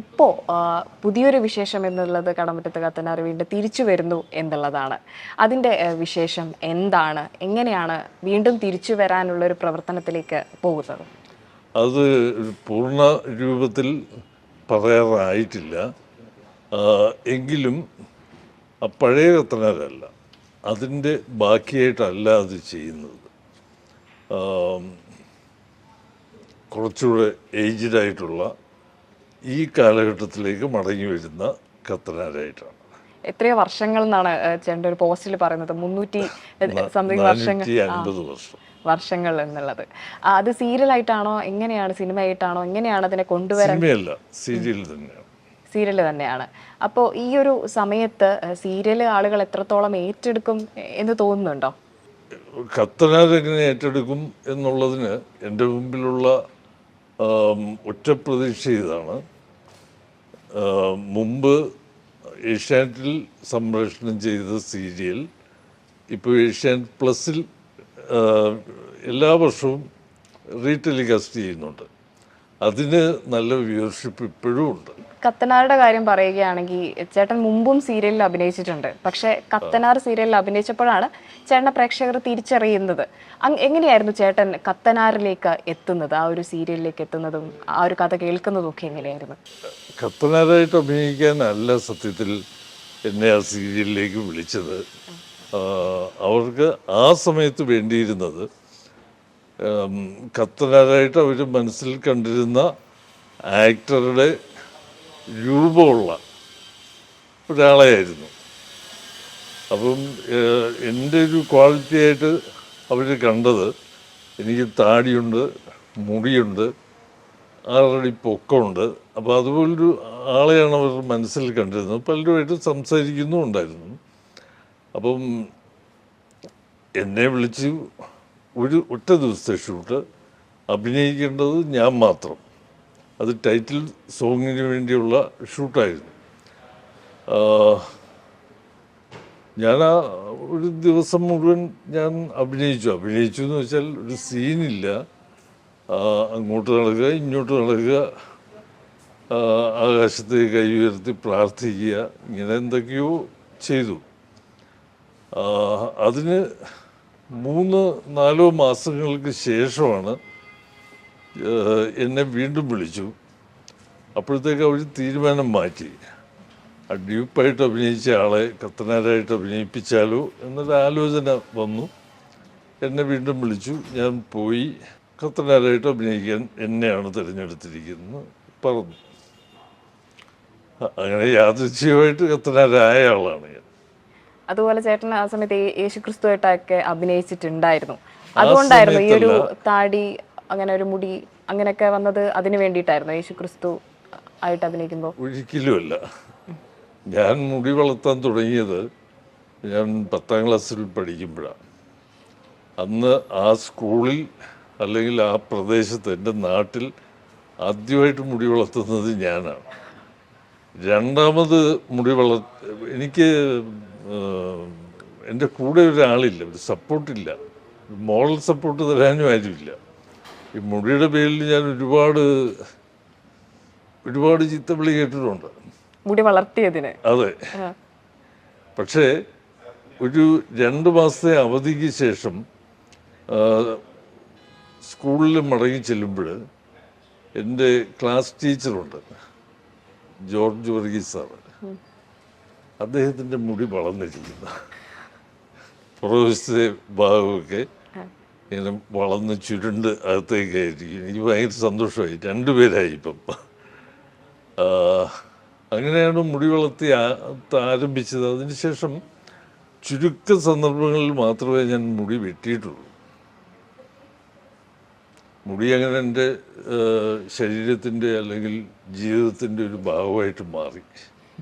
ഇപ്പോൾ പുതിയൊരു വിശേഷം എന്നുള്ളത് കടമറ്റത്ത് കത്തനാർ വീണ്ടും തിരിച്ചു വരുന്നു എന്നുള്ളതാണ്. അതിൻ്റെ വിശേഷം എന്താണ്? എങ്ങനെയാണ് വീണ്ടും തിരിച്ചു വരാനുള്ള ഒരു പ്രവർത്തനത്തിലേക്ക് പോകുന്നത്? അത് പൂർണ്ണ രൂപത്തിൽ പറയാറായിട്ടില്ല. എങ്കിലും ആ പഴയ കത്തനാരല്ല, അതിൻ്റെ ബാക്കിയായിട്ടല്ല അത് ചെയ്യുന്നത്. കുറച്ചുകൂടെ ഏജ്ഡായിട്ടുള്ള ഈ കാലഘട്ടത്തിലേക്ക് മടങ്ങി വരുന്ന കത്തനാരായിട്ടാണ്. എത്രയോ വർഷങ്ങൾ എന്നാണ് ചേട്ടൻ്റെ ഒരു പോസ്റ്റിൽ പറയുന്നത്, 300 സംതിങ് വർഷങ്ങൾ 450 വർഷം വർഷങ്ങൾ എന്നുള്ളത്. അത് സീരിയലായിട്ടാണോ, എങ്ങനെയാണ്, സിനിമയായിട്ടാണോ, എങ്ങനെയാണ് അതിനെ കൊണ്ടുവരാൻ? സിനിമയല്ല, സീരിയൽ തന്നെയാണ്. സീരിയൽ തന്നെയാണ്. അപ്പോൾ ഈ ഒരു സമയത്ത് സീരിയൽ ആളുകൾ എത്രത്തോളം ഏറ്റെടുക്കും എന്ന് തോന്നുന്നുണ്ടോ? കത്തനാരെങ്ങനെ ഏറ്റെടുക്കും എന്നുള്ളതിന് എൻ്റെ മുമ്പിലുള്ള ഒറ്റ പ്രതീക്ഷ ഇതാണ്. മുമ്പ് ഏഷ്യാനെറ്റിൽ സംപ്രേഷണം ചെയ്ത സീരിയൽ ഇപ്പോൾ ഏഷ്യാനെറ്റ് പ്ലസിൽ എല്ലാ വർഷവും റീടെലികാസ്റ്റ് ചെയ്യുന്നുണ്ട്. അതിന് നല്ല വ്യൂവർഷിപ്പ് ഇപ്പോഴും ഉണ്ട്. കത്തനാരുടെ കാര്യം പറയുകയാണെങ്കിൽ ചേട്ടൻ മുമ്പും സീരിയലിൽ അഭിനയിച്ചിട്ടുണ്ട്. പക്ഷേ കത്തനാർ സീരിയലിൽ അഭിനയിച്ചപ്പോഴാണ് ചേട്ടനെ പ്രേക്ഷകർ തിരിച്ചറിയുന്നത്. എങ്ങനെയായിരുന്നു ചേട്ടൻ കത്തനാറിലേക്ക് എത്തുന്നത്, ആ ഒരു സീരിയലിലേക്ക് എത്തുന്നതും ആ ഒരു കഥ കേൾക്കുന്നതും ഒക്കെ എങ്ങനെയായിരുന്നു? കത്തനാരായിട്ട് അഭിനയിക്കാനല്ല സത്യത്തിൽ എന്നെ ആ സീരിയലിലേക്ക് വിളിച്ചത്. അവർക്ക് ആ സമയത്ത് വേണ്ടിയിരുന്നത് കത്തനാരായിട്ട് അവർ മനസ്സിൽ കണ്ടിരുന്ന ആക്ടറുടെ രൂപമുള്ള ഒരാളെയായിരുന്നു. അപ്പം എൻ്റെ ഒരു ക്വാളിറ്റി ആയിട്ട് അവർ കണ്ടത്, എനിക്ക് താടിയുണ്ട്, മുടിയുണ്ട്, 6 അടി പൊക്കമുണ്ട്. അപ്പോൾ അതുപോലൊരു ആളെയാണ് അവർ മനസ്സിൽ കണ്ടിരുന്നത്. പലരുമായിട്ട് സംസാരിക്കുന്നുമുണ്ടായിരുന്നു. അപ്പം എന്നെ വിളിച്ച് ഒറ്റ ദിവസത്തെ ഷൂട്ട്, അഭിനയിക്കേണ്ടത് ഞാൻ മാത്രം. അത് ടൈറ്റിൽ സോങ്ങിന് വേണ്ടിയുള്ള ഷൂട്ടായിരുന്നു. ഞാൻ ആ ഒരു ദിവസം മുഴുവൻ ഞാൻ അഭിനയിച്ചു എന്ന് വെച്ചാൽ ഒരു സീനില്ല. അങ്ങോട്ട് നടക്കുക, ഇങ്ങോട്ട് നടക്കുക, ആകാശത്തേക്ക് കൈ ഉയർത്തി പ്രാർത്ഥിക്കുക, ഇങ്ങനെ എന്തൊക്കെയോ ചെയ്തു. അതിന് 3-4 മാസങ്ങൾക്ക് ശേഷമാണ് എന്നെ വീണ്ടും വിളിച്ചു. അപ്പോഴത്തേക്ക് അവർ തീരുമാനം മാറ്റി. ആ ഡ്യൂപ്പായിട്ട് അഭിനയിച്ച ആളെ കത്തനാരായിട്ട് അഭിനയിപ്പിച്ചാലോ എന്നൊരു ആലോചന വന്നു. എന്നെ വീണ്ടും വിളിച്ചു. ഞാൻ പോയി. കത്തനാരായിട്ട് അഭിനയിക്കാൻ എന്നെയാണ് തിരഞ്ഞെടുത്തിരിക്കുന്നത് പറഞ്ഞു. അങ്ങനെ യാദൃച്ഛികമായിട്ട് കത്തനാരായ ആളാണ് ഞാൻ. അതുപോലെ ചേട്ടൻ ആ സമയത്ത് യേശുക്രിസ്തുവായിട്ടൊക്കെ അഭിനയിച്ചിട്ടുണ്ടായിരുന്നു. അതുകൊണ്ടായിരുന്നു ഈ ഒരു താടി, അങ്ങനെ ഒരു മുടി അങ്ങനെയൊക്കെ വന്നത് അതിന് വേണ്ടിയിട്ടായിരുന്നു യേശുക്രിസ്തു ആയിട്ട് അഭിനയിക്കുമ്പോൾ? ഒരിക്കലുമല്ല. ഞാൻ മുടി വളർത്താൻ തുടങ്ങിയത് ഞാൻ 10ാം ക്ലാസ്സിൽ പഠിക്കുമ്പോഴാണ്. അന്ന് ആ സ്കൂളിൽ അല്ലെങ്കിൽ ആ പ്രദേശത്ത്, എൻ്റെ നാട്ടിൽ ആദ്യമായിട്ട് മുടി വളർത്തുന്നത് ഞാനാണ്. രണ്ടാമത് എനിക്ക് എൻ്റെ കൂടെ ഒരാളില്ല, ഒരു സപ്പോർട്ടില്ല, മോറൽ സപ്പോർട്ട് തരാനും ആരുമില്ല. ഈ മുടിയുടെ പേരിൽ ഞാൻ ഒരുപാട് ചീത്തവിളി കേട്ടിട്ടുണ്ട്, മുടി വളർത്തിയതിന്. അതെ. പക്ഷേ ഒരു 2 മാസത്തെ അവധിക്ക് ശേഷം സ്കൂളിൽ മടങ്ങി ചെല്ലുമ്പോൾ എൻ്റെ ക്ലാസ് ടീച്ചറുണ്ട്, ജോർജ് വർഗീസ് സാറ്. അദ്ദേഹത്തിൻ്റെ മുടി വളർന്നിരിക്കുന്നു, പുറവശത്തെ ഭാഗമൊക്കെ ഇങ്ങനെ വളർന്ന് ചുരുണ്ട് അകത്തേക്കായിരിക്കും. എനിക്ക് ഭയങ്കര സന്തോഷമായി. 2 പേരായി ഇപ്പം. അങ്ങനെയാണ് മുടി വളർത്തി ആരംഭിച്ചത്. അതിനുശേഷം ചുരുക്ക സന്ദർഭങ്ങളിൽ മാത്രമേ ഞാൻ മുടി വെട്ടിയിട്ടുള്ളൂ. മുടി അങ്ങനെ എൻ്റെ ശരീരത്തിൻ്റെ അല്ലെങ്കിൽ ജീവിതത്തിൻ്റെ ഒരു ഭാഗമായിട്ട് മാറി.